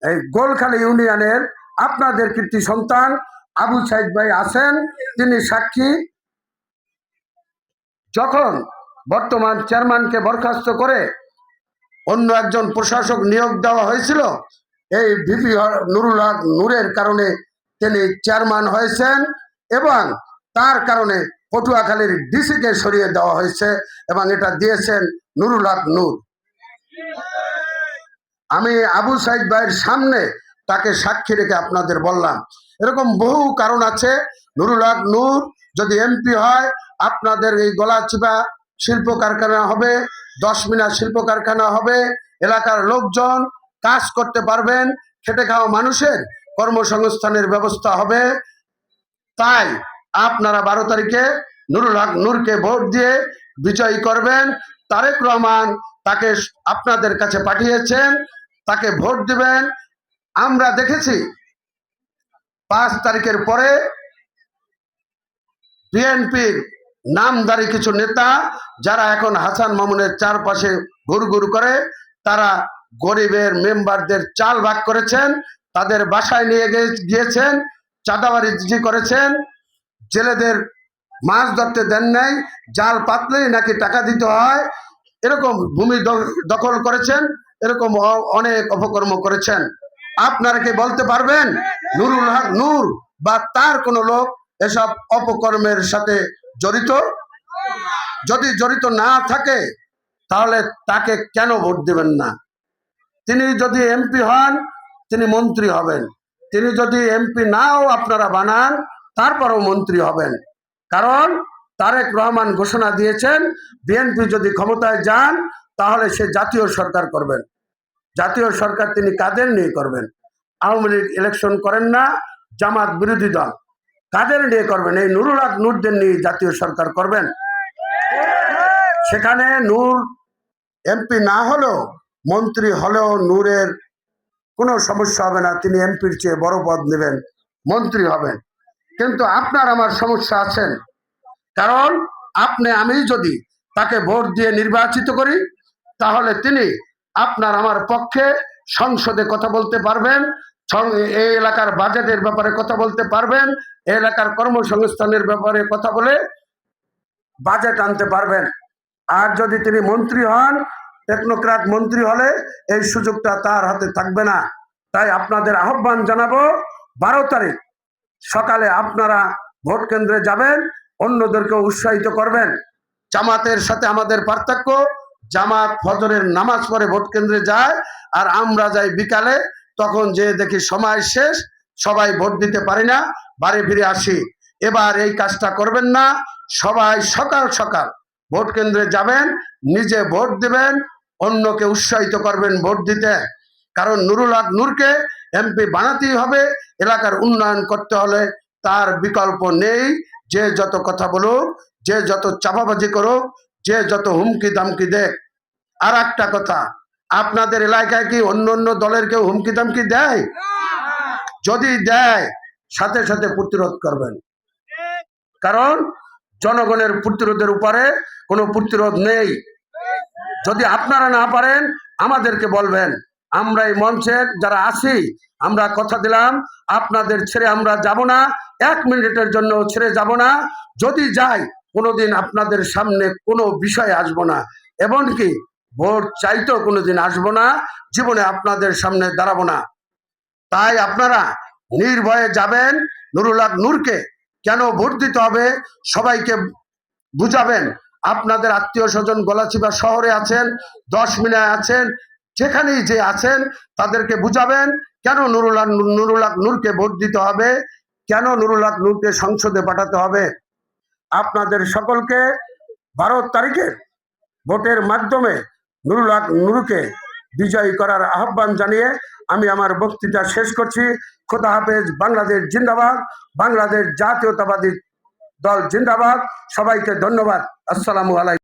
এই গোলখালী ইউনিয়নের আপনাদের কৃতি সন্তান আবু সাইদ ভাই আছেন, তিনি সাক্ষী। যখন বর্তমান চেয়ারম্যানকে বরখাস্ত করে অন্য একজন প্রশাসক নিয়োগ দেওয়া হয়েছিল, এই ভিপি নুরুল হক নূরের কারণে তিনি চেয়ারম্যান হয়েছেন এবং তার কারণে পটুয়াখালীর ডিসিকে সরিয়ে দেওয়া হয়েছে এবং এটা দিয়েছেন নুরুল হক নূর। আমি আবু সাইদ ভাইয়ের সামনে তাকে সাক্ষী রেখে আপনাদের বললাম, এরকম বহু কারণ আছে। নুরুল হক নূর যদি এমপি হয়, আপনাদের এই গলাচিপা শিল্প কারখানা হবে, 10 মিনার শিল্প কারখানা হবে, এলাকার লোকজন কাজ করতে পারবেন, খেটে খাওয়া মানুষের কর্মসংস্থানের ব্যবস্থা হবে। তাই আপনারা 12 তারিখে নুরুল হক নূরকে ভোট দিয়ে বিজয়ী করবেন। তারেক রহমান তাকে আপনাদের কাছে পাঠিয়েছেন, তাকে ভোট দিবেন। আমরা দেখেছি 5 তারিখের পরে বিএনপির নামধারী কিছু নেতা যারা এখন হাসান মামুনের চারপাশে ঘুরঘুর করে, তারা গরিবের মেম্বারদের চাল ভাগ করেছেন, তাদের বাসায় নিয়ে গিয়েছেন, চাঁদাবাজি করেছেন, জেলেদের মাছ ধরতে দেন নাই, জাল পাতলেই নাকি টাকা দিতে হয়, এরকম ভূমি দখল করেছেন, এরকম অনেক অপকর্ম করেছেন। আপনারা কি বলতে পারবেন নুরুল হক নূর বা তার কোনো লোক এসব অপকর্মের সাথে জড়িত? যদি জড়িত না থাকে তাহলে তাকে কেন ভোট দেবেন না? তিনি যদি এমপি হন, তিনি মন্ত্রী হবেন। তিনি যদি এমপি নাও আপনারা বানান, তারপরও মন্ত্রী হবেন। কারণ তারেক রহমান ঘোষণা দিয়েছেন, বিএনপি যদি ক্ষমতায় যান তাহলে সে জাতীয় সরকার করবেন। জাতীয় সরকার তিনি কাদের নিয়ে করবেন? আওয়ামী লীগ ইলেকশন করেন না, জামাত বিরোধী দল, কাদের নিয়ে করবেন? এই নুরুল হক নূরদের নিয়ে জাতীয় সরকার করবেন। সেখানে নূর এমপি না হলেও, মন্ত্রী হলেও নূরের কোনো সমস্যা হবে না, তিনি এমপির চেয়ে বড় পদ নেবেন, মন্ত্রী হবেন। কিন্তু আপনার আমার সমস্যা আছেন, কারণ আপনি আমি যদি তাকে ভোট দিয়ে নির্বাচিত করি, তাহলে তিনি আপনার আমার পক্ষে সংসদে কথা বলতে পারবেন, এই এলাকার বাজেটের ব্যাপারে কথা বলতে পারবেন, এই এলাকার কর্মসংস্থানের ব্যাপারে কথা বলে বাজেট আনতে পারবেন। আর যদি তিনি মন্ত্রী হন, টেকনোক্র্যাট মন্ত্রী হলে এই সুযোগটা তার হাতে থাকবে না। তাই আপনাদের আহ্বান জানাবো, 12 তারিখ সকালে আপনারা ভোট কেন্দ্রে যাবেন, অন্যদেরকে উৎসাহিত করবেন। জামাতের সাথে আমাদের পার্থক্য, জামাত ফজরের নামাজ পড়ে ভোট কেন্দ্রে যায়, আর আমরা যাই বিকালে, তখন যে দেখি সময় শেষ, সবাই ভোট দিতে পারি না, বাড়ি ফিরে আসি। এবার এই কাজটা করবেন না, সবাই সকাল সকাল ভোট কেন্দ্রে যাবেন, নিজে ভোট দিবেন, অন্যকে উৎসাহিত করবেন ভোট দিতে। কারণ নুরুল হক নূরকে এমপি বানাতেই হবে। এলাকার উন্নয়ন করতে হলে তার বিকল্প নেই। যে যত কথা বলুক, যে যত চাপাবাজি করুক, যে যত হুমকি দামকি দেখ। আর একটা কথা, আপনাদের এলাকায় কি অন্য অন্য দলের কেউ হুমকি দামকি দেয়? যদি দেয়, সাথে সাথে প্রতিরোধ করবেন। কারণ জনগণের প্রতিরোধের উপরে কোনো প্রতিরোধ নেই। যদি আপনারা না পারেন, আমাদেরকে বলবেন। আমরা এই মঞ্চের যারা আছি, আমরা কথা দিলাম, আপনাদের ছেড়ে আমরা যাব না, 1 মিনিটের জন্য ছেড়ে যাব না। যদি যাই, কোনোদিন আপনাদের সামনে কোনো বিষয় আসবো না, এমনকি ভোট চাইতেও কোনোদিন আসবো না, জীবনে আপনাদের সামনে দাঁড়াবো না। তাই আপনারা নির্ভয়ে যাবেন, নুরুল হক নূরকে কেন ভোট দিতে হবে সবাইকে বুঝাবেন। আপনাদের আত্মীয় স্বজন গলাচিপা শহরে আছেন, 10 মিনায় আছেন, যেখানেই যে আছেন, তাদেরকে বুঝাবেন কেন নুরুল হক নূরকে ভোট দিতে হবে, কেন নুরুল হক নূরকে সংসদে পাঠাতে হবে। আপনাদের সকলকে 12 তারিখে ভোটের মাধ্যমে নুরুল হক নূরকে বিজয়ী করার আহ্বান জানিয়ে আমি আমার বক্তৃতা শেষ করছি। খোদা হাফেজ। বাংলাদেশ জিন্দাবাদ, বাংলাদেশ জাতীয়তাবাদী দল জিন্দাবাদ। সবাইকে ধন্যবাদ। আসসালামু আলাইকুম।